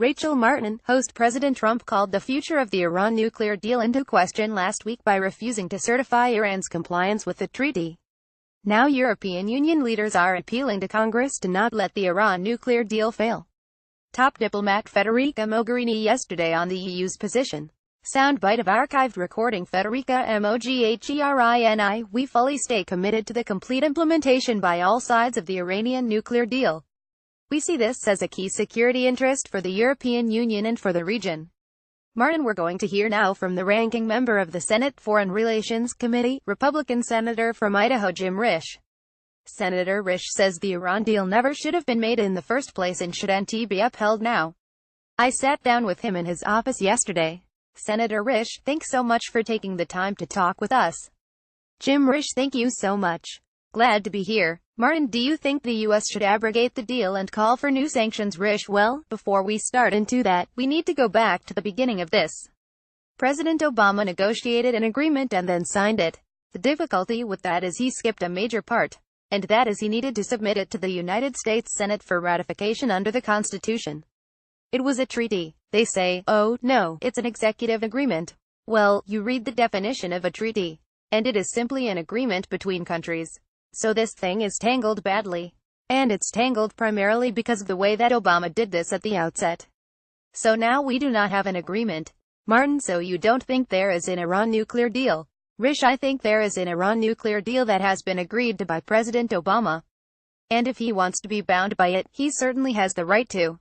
Rachel Martin, host. President Trump called the future of the Iran nuclear deal into question last week by refusing to certify Iran's compliance with the treaty. Now European Union leaders are appealing to Congress to not let the Iran nuclear deal fail. Top diplomat Federica Mogherini yesterday on the EU's position. Soundbite of archived recording. Federica Mogherini: We fully stay committed to the complete implementation by all sides of the Iranian nuclear deal. We see this as a key security interest for the European Union and for the region. Martin. We're going to hear now from the ranking member of the Senate Foreign Relations Committee, Republican Senator from Idaho Jim Risch. Senator Risch says the Iran deal never should have been made in the first place and shouldn't be upheld now. I sat down with him in his office yesterday. Senator Risch, thanks so much for taking the time to talk with us. Jim Risch: Thank you so much. Glad to be here. Martin: Do you think the U.S. should abrogate the deal and call for new sanctions? Risch: Well, before we start into that, we need to go back to the beginning of this. President Obama negotiated an agreement and then signed it. The difficulty with that is he skipped a major part, and that is he needed to submit it to the United States Senate for ratification under the Constitution. It was a treaty. They say, oh, no, it's an executive agreement. Well, you read the definition of a treaty, and it is simply an agreement between countries. So this thing is tangled badly. And it's tangled primarily because of the way that Obama did this at the outset. So now we do not have an agreement. Martin: So you don't think there is an Iran nuclear deal? Risch: I think there is an Iran nuclear deal that has been agreed to by President Obama. And if he wants to be bound by it, he certainly has the right to.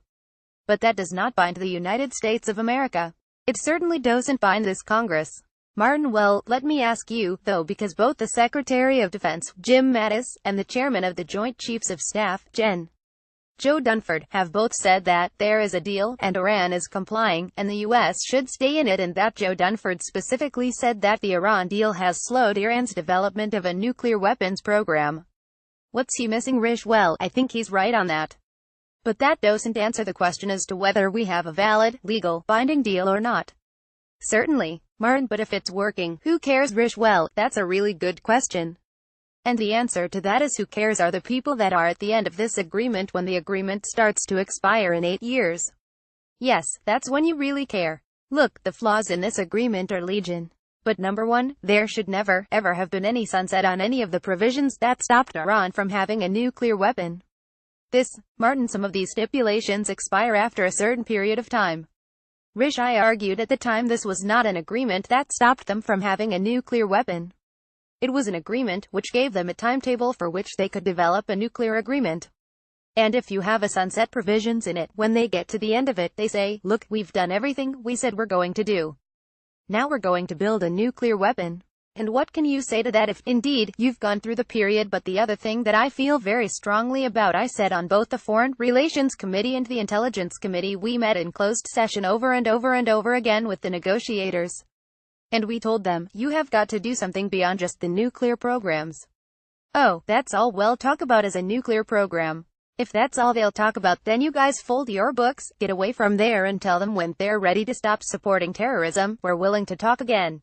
But that does not bind the United States of America. It certainly doesn't bind this Congress. Martin: Well, let me ask you, though, because both the Secretary of Defense, Jim Mattis, and the Chairman of the Joint Chiefs of Staff, Joe Dunford, have both said that there is a deal, and Iran is complying, and the U.S. should stay in it, and that Joe Dunford specifically said that the Iran deal has slowed Iran's development of a nuclear weapons program. What's he missing? Risch: Well, I think he's right on that. But that doesn't answer the question as to whether we have a valid, legal, binding deal or not. Certainly, Martin, but if it's working, who cares? Risch: Well, that's a really good question. And the answer to that is who cares are the people that are at the end of this agreement when the agreement starts to expire in 8 years. Yes, that's when you really care. Look, the flaws in this agreement are legion. But number one, there should never, ever have been any sunset on any of the provisions that stopped Iran from having a nuclear weapon. Martin, some of these stipulations expire after a certain period of time. Risch: I argued at the time this was not an agreement that stopped them from having a nuclear weapon. It was an agreement which gave them a timetable for which they could develop a nuclear agreement. And if you have a sunset provisions in it, when they get to the end of it, they say, look, we've done everything we said we're going to do. Now we're going to build a nuclear weapon. And what can you say to that if, indeed, you've gone through the period? But the other thing that I feel very strongly about, I said on both the Foreign Relations Committee and the Intelligence Committee, we met in closed session over and over and over again with the negotiators. And we told them, you have got to do something beyond just the nuclear programs. Oh, that's all we'll talk about as a nuclear program. If that's all they'll talk about, then you guys fold your books, get away from there, and tell them when they're ready to stop supporting terrorism, we're willing to talk again.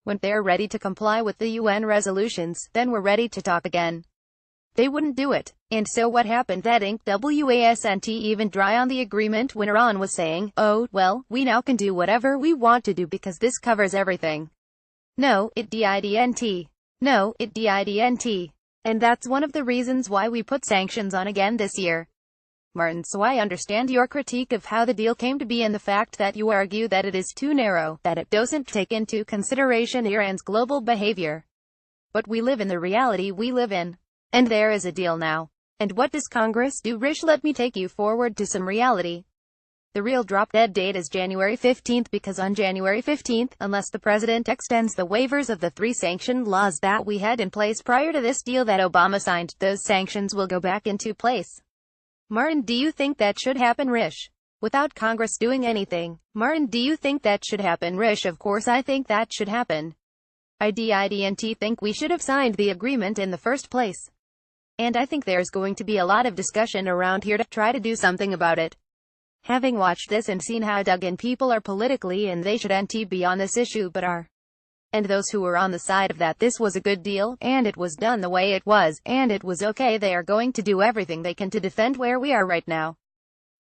When they're ready to comply with the UN resolutions, then we're ready to talk again. They wouldn't do it. And so what happened? That ink wasn't even dry on the agreement when Iran was saying, oh, well, we now can do whatever we want to do because this covers everything. No, it didn't. No, it didn't. And that's one of the reasons why we put sanctions on again this year. Martin: So I understand your critique of how the deal came to be and the fact that you argue that it is too narrow, that it doesn't take into consideration Iran's global behavior. But we live in the reality we live in. And there is a deal now. And what does Congress do? Risch: Let me take you forward to some reality. The real drop-dead date is January 15th, because on January 15th, unless the president extends the waivers of the 3 sanction laws that we had in place prior to this deal that Obama signed, those sanctions will go back into place. Martin: Do you think that should happen? Risch: Without Congress doing anything. Martin: Do you think that should happen? Risch: Of course I think that should happen. I didn't think we should have signed the agreement in the first place. And I think there's going to be a lot of discussion around here to try to do something about it. Having watched this and seen how dug in people are politically, and they shouldn't be on this issue but are. And those who were on the side of that this was a good deal, and it was done the way it was, and it was okay, they are going to do everything they can to defend where we are right now.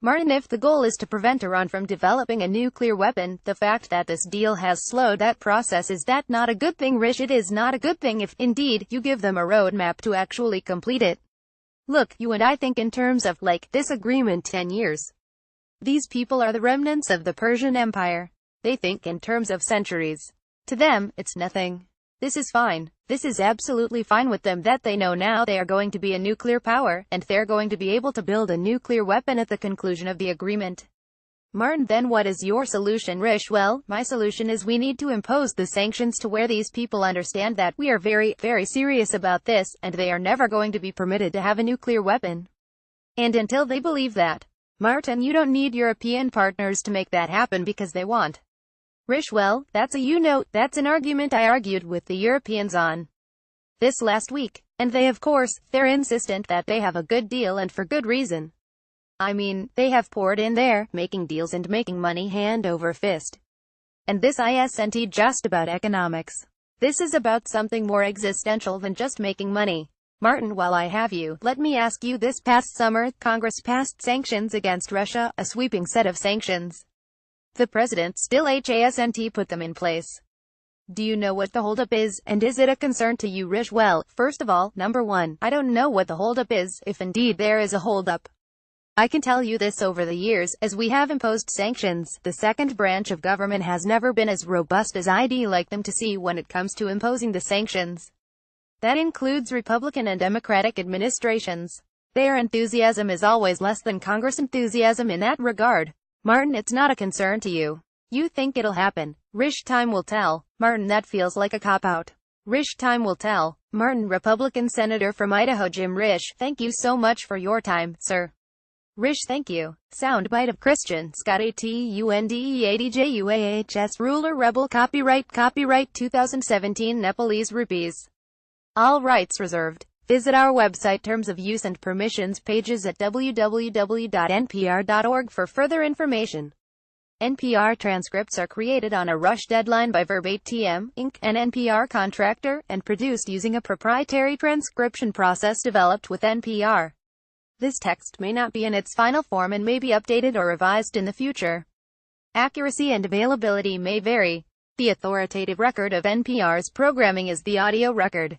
Martin, if the goal is to prevent Iran from developing a nuclear weapon, the fact that this deal has slowed that process, is that not a good thing, Risch? It is not a good thing if, indeed, you give them a roadmap to actually complete it. Look, you and I think in terms of, like, this agreement 10 years. These people are the remnants of the Persian Empire. They think in terms of centuries. To them, it's nothing. This is fine. This is absolutely fine with them, that they know now they are going to be a nuclear power, and they're going to be able to build a nuclear weapon at the conclusion of the agreement. Martin, then what is your solution, Risch? Well, my solution is we need to impose the sanctions to where these people understand that we are very, very serious about this, and they are never going to be permitted to have a nuclear weapon. And until they believe that, Martin, you don't need European partners to make that happen because they want. Risch, well, that's that's an argument I argued with the Europeans on this last week. And they, of course, they're insistent that they have a good deal, and for good reason. I mean, they have poured in there, making deals and making money hand over fist. And this isn't just about economics. This is about something more existential than just making money. Martin, while I have you, let me ask you this. Past summer, Congress passed sanctions against Russia, a sweeping set of sanctions. The president still hasn't put them in place. Do you know what the holdup is, and is it a concern to you, Risch? Well, first of all, number one, I don't know what the holdup is, if indeed there is a holdup. I can tell you this: over the years, as we have imposed sanctions, the second branch of government has never been as robust as I'd like them to see when it comes to imposing the sanctions. That includes Republican and Democratic administrations. Their enthusiasm is always less than Congress enthusiasm in that regard. Martin, it's not a concern to you. You think it'll happen. Risch, time will tell. Martin, that feels like a cop-out. Risch, time will tell. Martin, Republican Senator from Idaho. Jim Risch, thank you so much for your time, sir. Risch, thank you. Soundbite of Christian Scott ATUNDEADJUAHS Ruler Rebel. Copyright 2017 Nepalese rupees. All rights reserved. Visit our website terms of use and permissions pages at www.npr.org for further information. NPR transcripts are created on a rush deadline by Verbatim, Inc., an NPR contractor, and produced using a proprietary transcription process developed with NPR. This text may not be in its final form and may be updated or revised in the future. Accuracy and availability may vary. The authoritative record of NPR's programming is the audio record.